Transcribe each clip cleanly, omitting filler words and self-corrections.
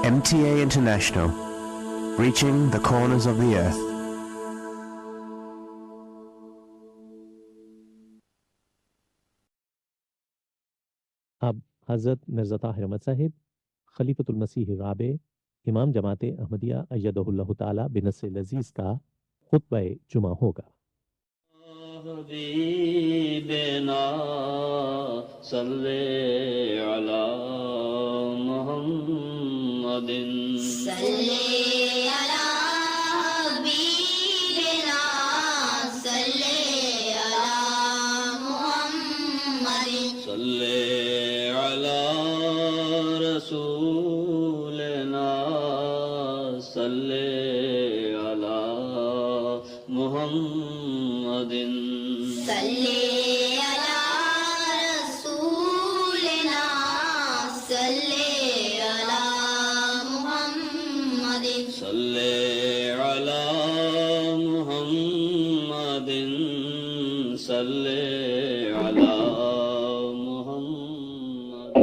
MTA International, reaching the corners of the earth. اب حضرت مرزا طاہر احمد صاحب خلیفۃ المسیح الرابع امام جماعت احمدیہ ایدہ اللہ تعالی بنصر العزیز کا خطبہ جمعہ ہوگا۔ حبیبنا صلی علی محمد صلی علی حبیبنا صلی علی محمد صلی علی رسولنا صلی علی محمد صلی علی رسولنا صلی علی محمد صلی علی محمد صلی علی محمد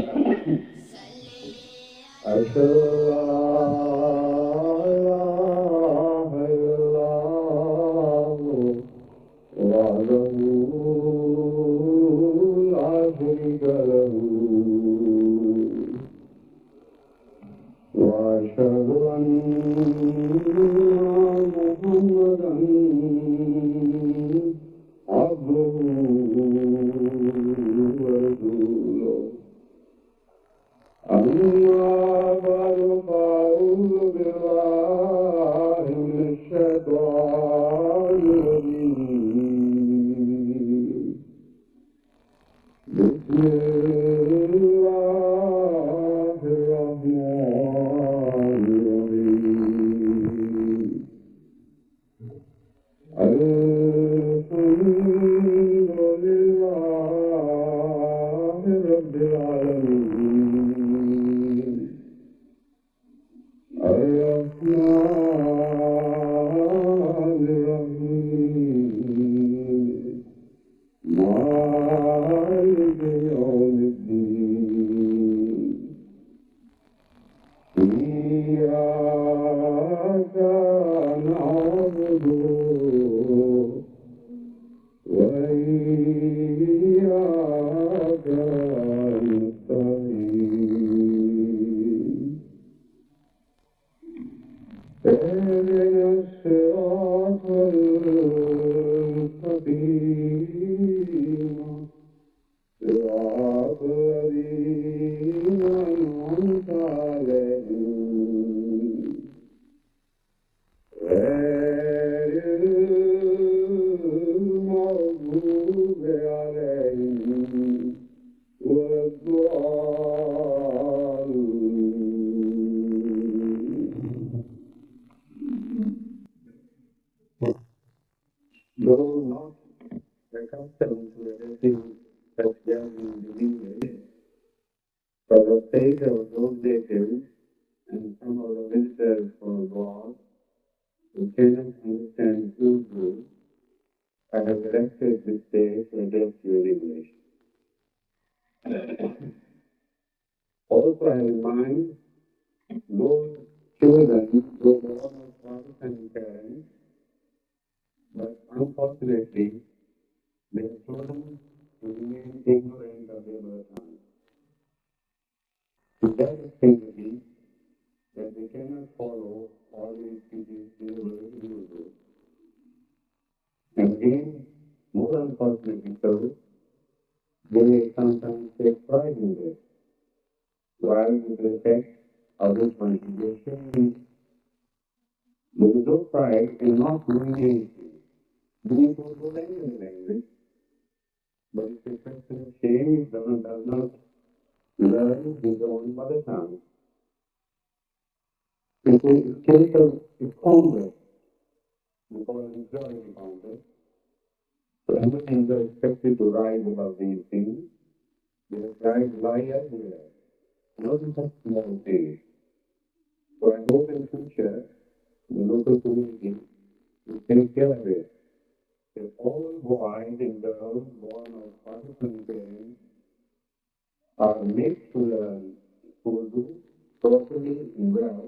properly well,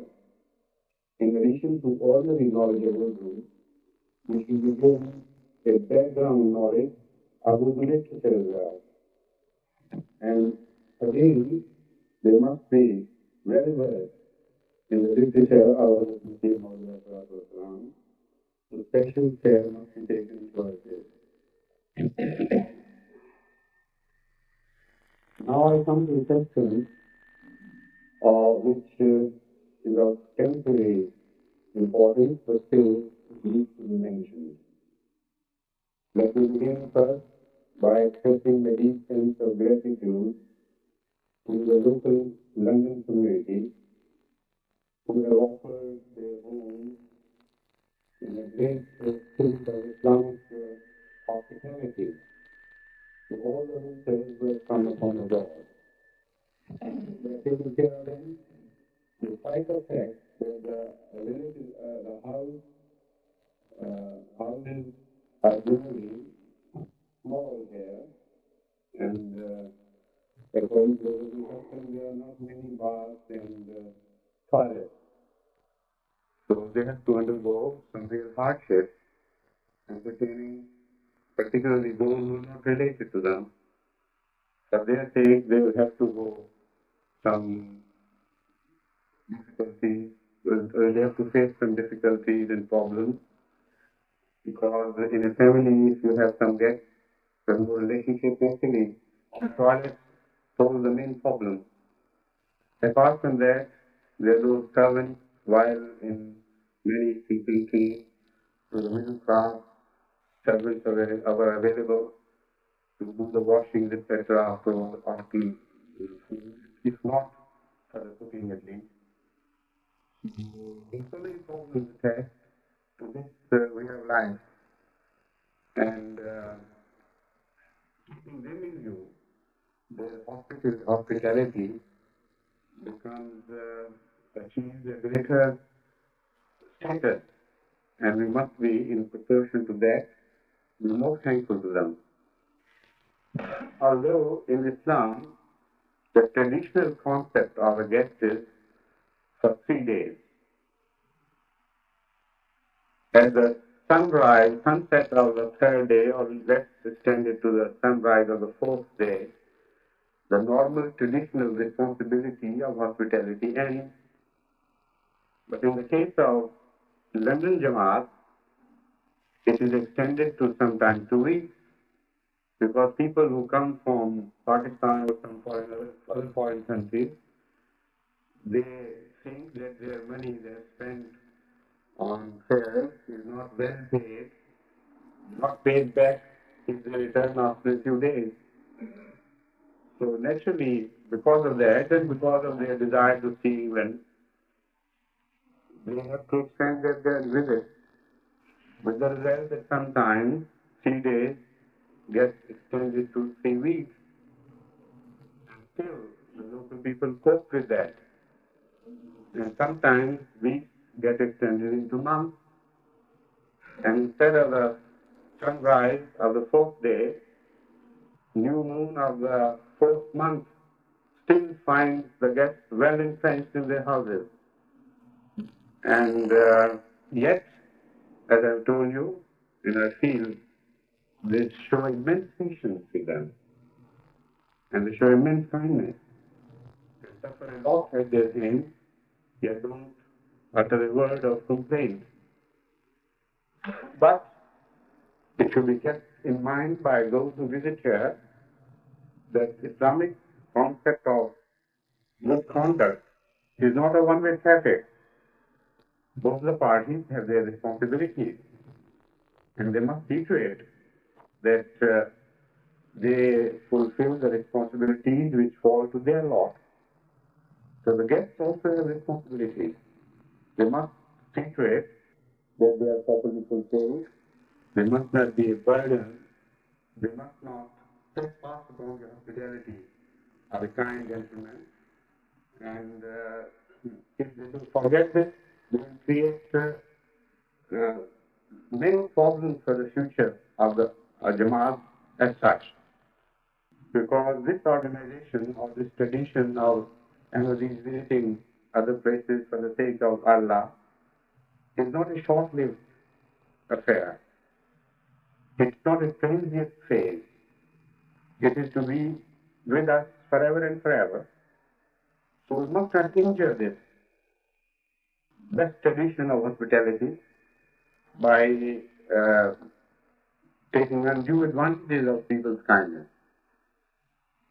in addition to ordinary knowledge of Urdu, we should be given a background knowledge of Urdu literature as well. And again, they must be very versed in the literature of Islam. So special care must be taken towards this. Now I come to the section which is of temporary importance, but still needs to be mentioned. Let me begin first by expressing the deep sense of gratitude to the local London community who have offered their homes in a great spirit of Islamic hospitality to all the visitors who have come upon the door. They are taking care of them despite the fact that the houses are generally small here, and according to the custom, there are not many baths and toilets. So they have to undergo some real hardship, entertaining particularly those who are not related to them. For their sake, they will have to go some difficulties, they have to face some difficulties and problems, because in a family, if you have some guests, there's no relationship, actually, toilet solves the main problem. Apart from that, there are those servants, while in many countries, to the middle class, servants are available to do the washing, etc., after food, if not for the cooking at least. There's so many problems attached to this way of life, and keeping them in view, the hospitality becomes achieves a greater status, and we must be, in proportion to that, be more thankful to them. Although in Islam, the traditional concept of a guest is for 3 days. At the sunset of the 3rd day, or let's extend it to the sunrise of the 4th day, the normal traditional responsibility of hospitality ends. But in the case of London Jama'at, it is extended to sometimes 2 weeks, because people who come from Pakistan or some other foreign countries, they think that their money they have spent on fares is not well paid, not paid back if they return after a few days. So naturally, because of that and because of their desire to see England, they have to extend their visit, with the result that sometimes 3 days gets extended to 3 weeks. Still, the local people cope with that. And sometimes weeks get extended into months. And instead of the sunrise of the 4th day, new moon of the 4th month still finds the guests well entrenched in their houses. And yet, as I've told you, in our field, they show immense patience with them. And they show immense kindness. They suffer a lot at their hands, yet don't utter a word of complaint. But it should be kept in mind by those who visit here that Islamic concept of good conduct is not a one-way traffic. Both the parties have their responsibilities, and they must see to it that they fulfill the responsibilities which fall to their lot. So the guests also have responsibilities. They must see to it that they are properly fulfilled. They must not be a burden. They must not trespass upon the hospitality of a kind gentleman. And if they do forget this, they will create many problems for the future of the Jama'at as such. Because this organization or this tradition of Ahmadis visiting other places for the sake of Allah is not a short-lived affair. It's not a transient phase. It is to be with us forever and forever. So we must not injure this best tradition of hospitality by taking undue advantages of people's kindness.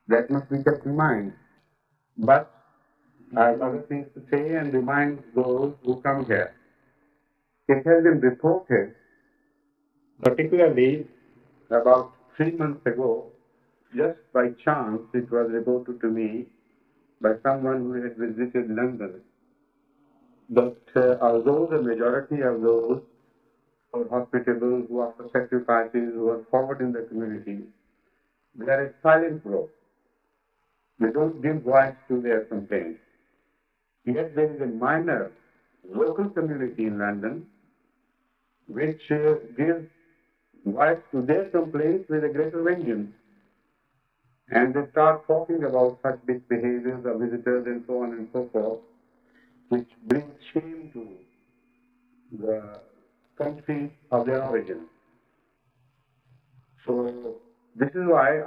That must be kept in mind. But I have other things to say and remind those who come here. It has been reported, particularly about 3 months ago, just by chance, it was reported to me by someone who had visited London, that although the majority of those who are hospitable, who are for sacrifices, who are forward in the community, they are a silent group. They don't give voice to their complaints. Yet there is a minor local community in London which gives voice to their complaints with a greater vengeance. And they start talking about such misbehaviors of visitors and so on and so forth, which brings shame to the country of their origin. So this is why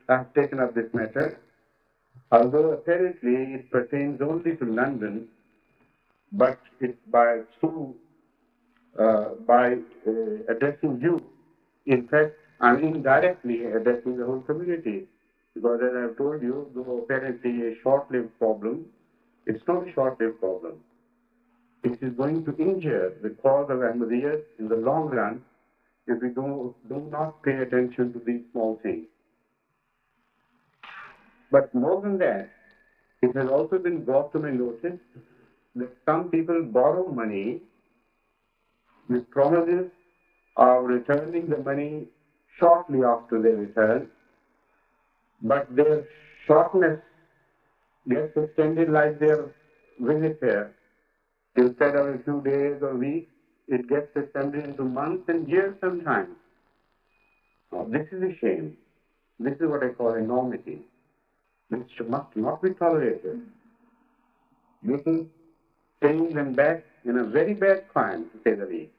I've taken up this matter. Although apparently it pertains only to London, but it's by addressing you. In fact, I'm indirectly addressing the whole community. Because as I've told you, though apparently a short-lived problem, it's not a short-lived problem. It is going to injure the cause of Ahmadiyyat in the long run if we do not pay attention to these small things. But more than that, it has also been brought to my notice that some people borrow money with promises of returning the money shortly after they return, but their shortness gets extended like their visit here. Instead of a few days or weeks, it gets extended into months and years sometimes. Now, this is a shame. This is what I call enormity, which must not be tolerated. This is paying them back in a very bad crime, to say the least.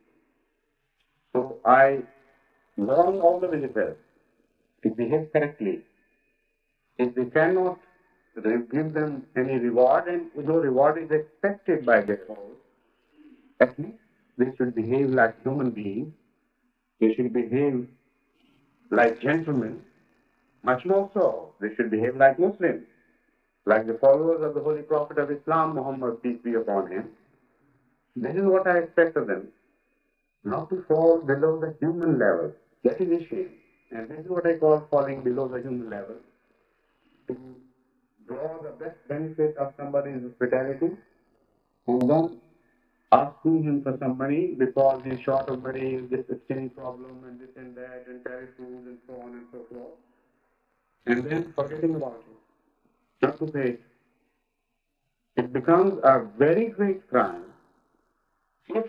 So I warn all the visitors to behave correctly. If they cannot give them any reward, and no reward is expected by their host, at least they should behave like human beings. They should behave like gentlemen. Much more so, they should behave like Muslims, like the followers of the Holy Prophet of Islam, Muhammad, peace be upon him. This is what I expect of them, not to fall below the human level. That is a shame. And this is what I call falling below the human level. To draw the best benefit of somebody's hospitality and then asking him for some money because he's short of money, this exchange problem and this and that and tariff rules and so on and so forth. And then forgetting about it, not to pay it. It becomes a very great crime if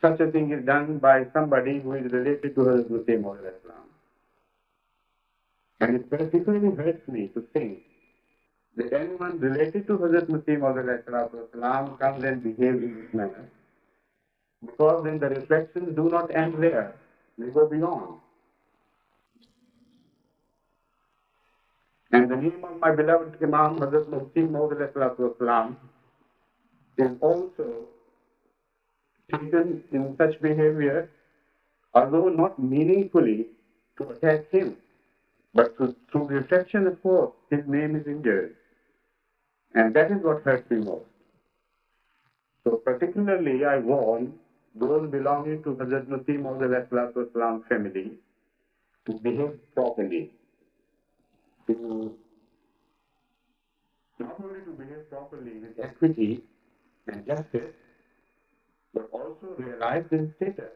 such a thing is done by somebody who is related to Hazrat Masih Islam. And it particularly hurts me to think that anyone related to Hazrat Masih Islam comes and behaves in this manner, because then the reflections do not end there, they go beyond. And the name of my beloved Imam Hazrat Masih Islam is also taken in such behavior, although not meaningfully to attack him, but through reflection, of course, his name is injured. And that is what hurts me most. So particularly I warn those belonging to Hazrat Masih Islam family to behave properly. Not only to behave properly with equity and justice, but also realize their status.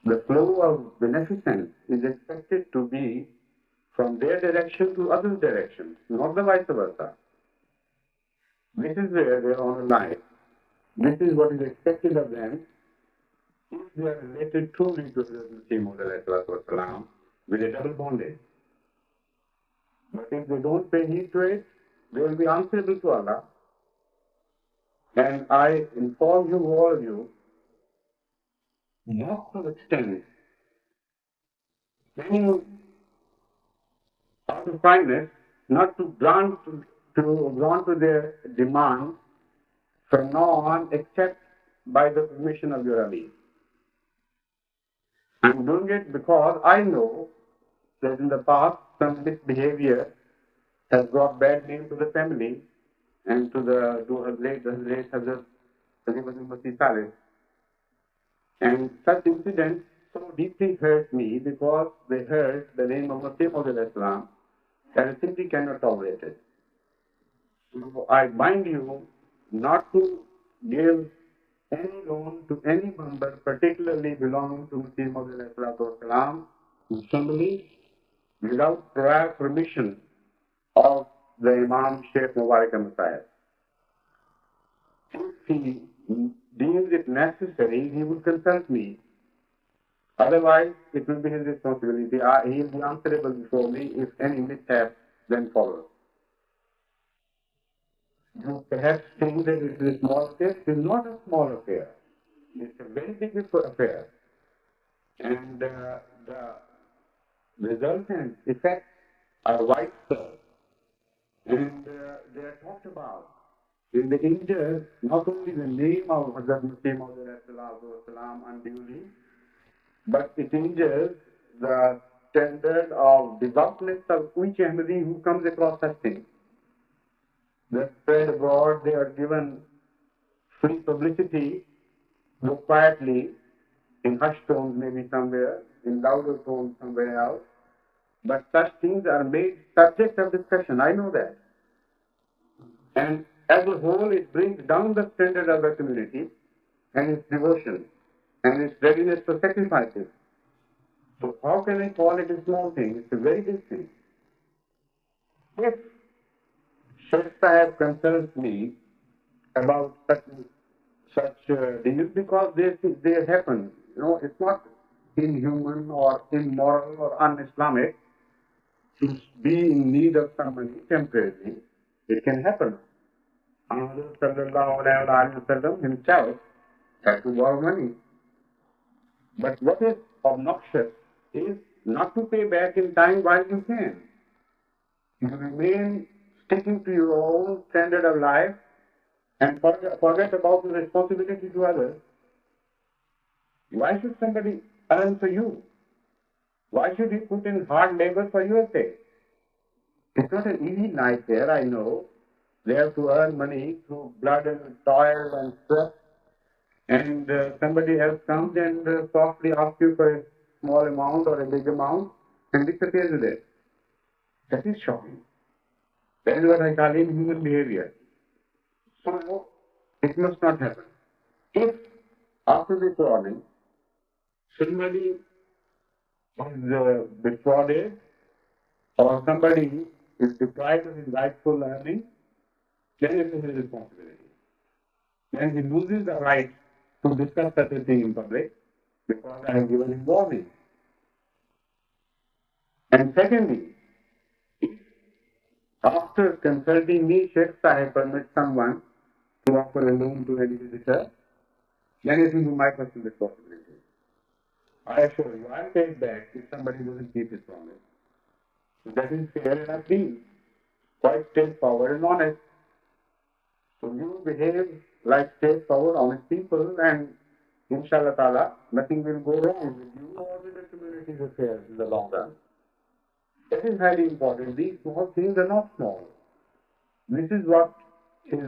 The flow of beneficence is expected to be from their direction to others' directions, not the vice versa. This is where their honor lies. This is what is expected of them if they are related truly to Hazrat Masih with a double bondage. But if they don't pay heed to it, they will be answerable to Allah. And I inform you, all of you, not to extend any out of kindness, not to grant to their demand from now on except by the permission of your Amir. I'm doing it because I know that in the past some misbehavior has brought bad name to the family and to her late Hazrat Khalifatul Masih IV. And such incidents so deeply hurt me because they hurt the name of Mosque Islam that I simply cannot tolerate it. So I bind you not to give any loan to any member, particularly belonging to Mosque Islam, family, without prior permission of the Imam Sheikh Mubarak Messiah. If he deems it necessary, he would consult me. Otherwise, it will be his responsibility. He will be answerable before me if any mishap then follows. You perhaps think that it is a small affair. It is not a small affair. It's a very big affair. And the resultant effects are widespread. And they are talked about. It injures not only the name of Hazrat Masih unduly, but it injures the standard of devoutness of each Ahmadi who comes across such things. They're spread abroad, they are given free publicity, though quietly, in hushed tones maybe somewhere, in louder tones somewhere else. But such things are made subject of discussion, I know that. And as a whole, it brings down the standard of the community and its devotion and its readiness for sacrifices. So how can I call it a small thing? It's a very big thing. If Sheikh Sahib concerns me about such deals, because they happen. You know, it's not inhuman or immoral or un-Islamic to be in need of some money temporarily. It can happen. Ahmad sallallahu alayhi wa sallam himself had to borrow money. But what is obnoxious is not to pay back in time while you can. You remain sticking to your own standard of life and forget about the responsibility to others. Why should somebody earn for you? Why should he put in hard labor for your sake? It's not an easy life there, I know. They have to earn money through blood and toil and sweat. And somebody else comes and softly asks you for a small amount or a big amount and disappears with it. That is shocking. That is what I call inhuman behavior. So, it must not happen. If, after this warning, somebody is defrauded or somebody is deprived of his rightful earning, then it is his responsibility. Then he loses the right to discuss such a thing in public because I have given him warning. And secondly, if after consulting me, Sheikh Sahib permits someone to offer a loan to any visitor, then it will be my personal responsibility. I assure you, I'll pay it back if somebody doesn't keep his promise. So that is fair enough deal. Quite straightforward and honest. So you behave like straightforward, honest people, and inshallah ta'ala, nothing will go wrong with you or with the community's affairs in the long run. That is highly important. These small things are not small. This is what is,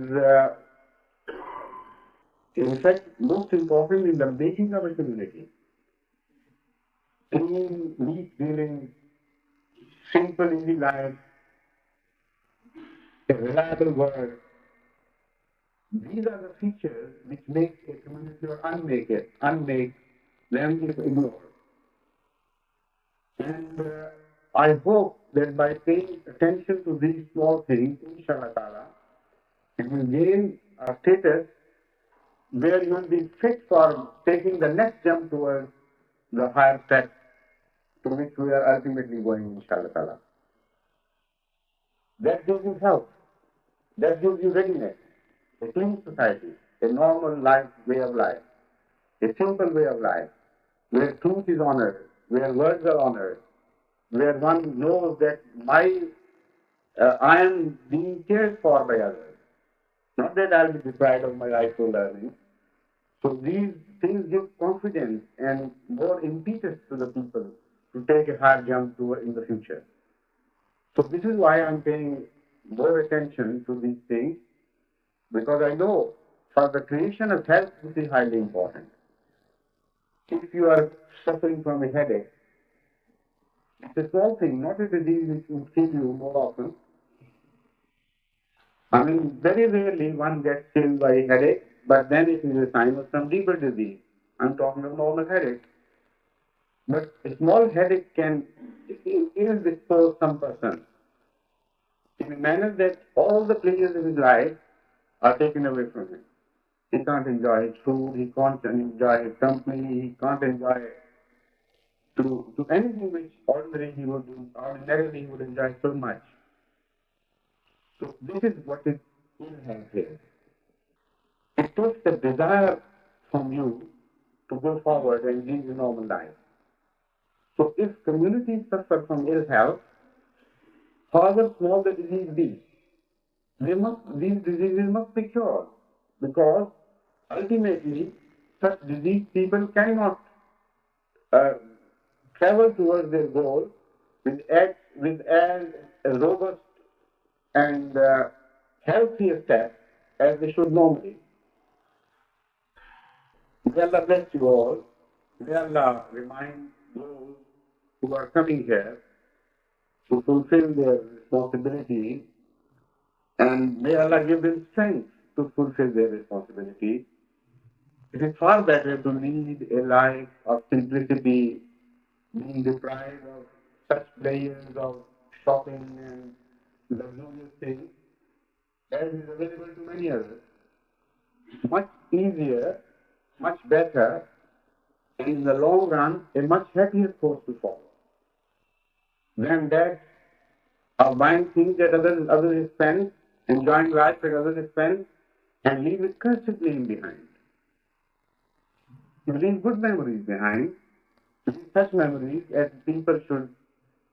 in fact, most important in the making of a community. Clean, neat dealing, simple, easy life, a reliable word. These are the features which make a community or unmake them ignored. And I hope that by paying attention to these small things, inshallah ta'ala, it will gain a status where you will be fit for taking the next jump towards the higher step to which we are ultimately going, inshallah ta'ala. That gives you health. That gives you readiness. a clean society, a normal way of life, a simple way of life, where truth is honored, where words are honored, where one knows that I am being cared for by others, not that I'll be deprived of my rightful learning. So these things give confidence and more impetus to the people to take a hard jump in the future. So this is why I'm paying more attention to these things, because I know for the creation of health, this is highly important. If you are suffering from a headache, it's a small thing, not a disease which will kill you more often. I mean, very rarely one gets killed by a headache, but then it is a sign of some deeper disease. I'm talking of normal headache. But a small headache can ill-dispose some person in a manner that all the pleasures of his life are taken away from him. He can't enjoy his food, he can't enjoy his company, he can't enjoy to anything which ordinarily he would enjoy so much. So this is what is ill health here. It takes the desire from you to go forward and live a normal life. So if communities suffer from ill health, however small the disease be, these diseases must be cured, because ultimately such diseased people cannot travel towards their goal with as robust and healthy a step as they should normally. May Allah bless you all. May Allah remind those who are coming here to fulfill their responsibility, and may Allah give them strength to fulfill their responsibility. It is far better to lead a life of simplicity, being deprived of such pleasures of shopping and luxurious things, as is available to many others. Much easier, much better, and in the long run, a much happier course to follow than that of buying things that others spend, enjoying life that others spend, and leave it constantly behind. You leave good memories behind, such memories as people should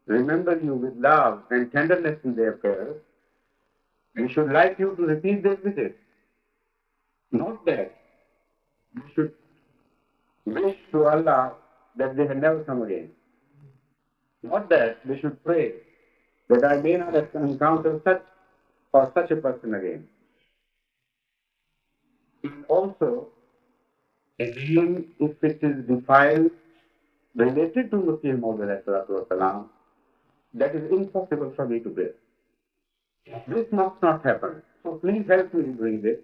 remember you with love and tenderness in their prayers. They should like you to repeat their visits. Not that you should wish to Allah that they had never come again. Not that they should pray that I may not encounter such a person again. Also, a name, if it is defiled, related to Masih Maud, that is impossible for me to bear. This must not happen. So please help me in doing this.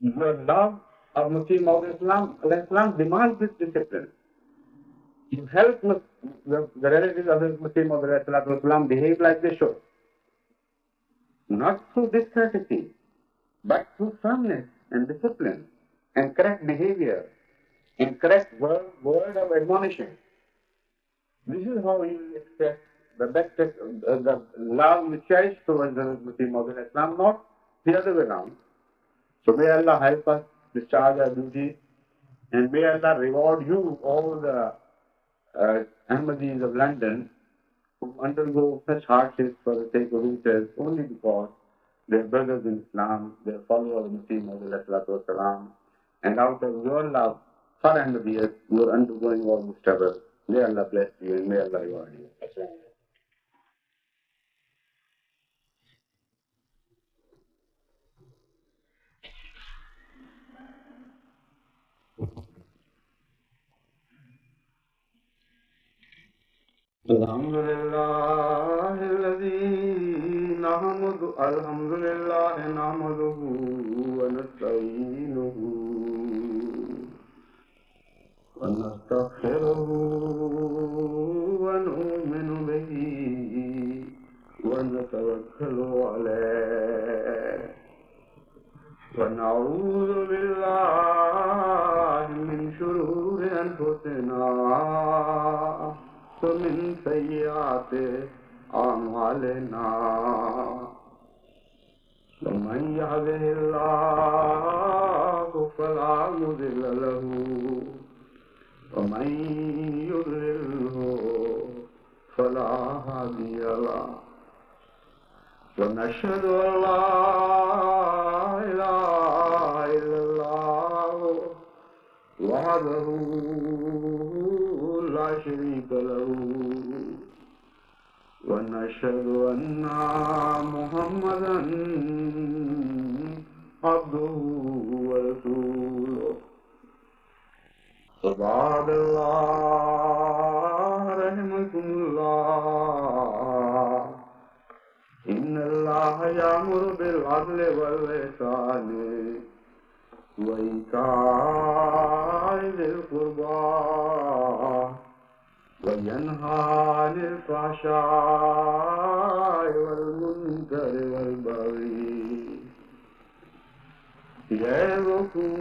Your love of Masih Maud demands this discipline. You help the relatives of Masih Maud behave like they should. Not through discourtesy, but through firmness and discipline and correct behavior and correct word of admonition. This is how you will express the best the love you cherish towards the Masih Maud, not the other way around. So may Allah help us discharge our duties, and may Allah reward you, all the Ahmadis of London, who undergo such hardships for the sake of interest only because they are brothers in Islam, they are followers of Masih Maud, and out of your love for Ahmadiyas, you are undergoing all this trouble. May Allah bless you and may Allah reward you. Alhamdulillah nahmaduhu wa nasta'inuhu wa nastaghfiruhu wa nu'minu bihi wa natawakkalu alayhi wa na'udhu billahi min shururi anfusina ومن سيئات أعمالنا ومن يهده الله فلا مضل له ومن يضلله فلا هادي له ونشهد أن لا إله إلا الله وحده لا شريك له ونشهد أن محمدا عبده ورسوله عباد الله رحمكم الله إن الله يأمر بالعدل والإحسان وإيتاء ذي القربى وينهى عن الفحشاء والمنكر والبغي يعظكم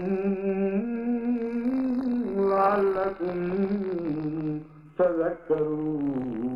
لعلكم تذكرون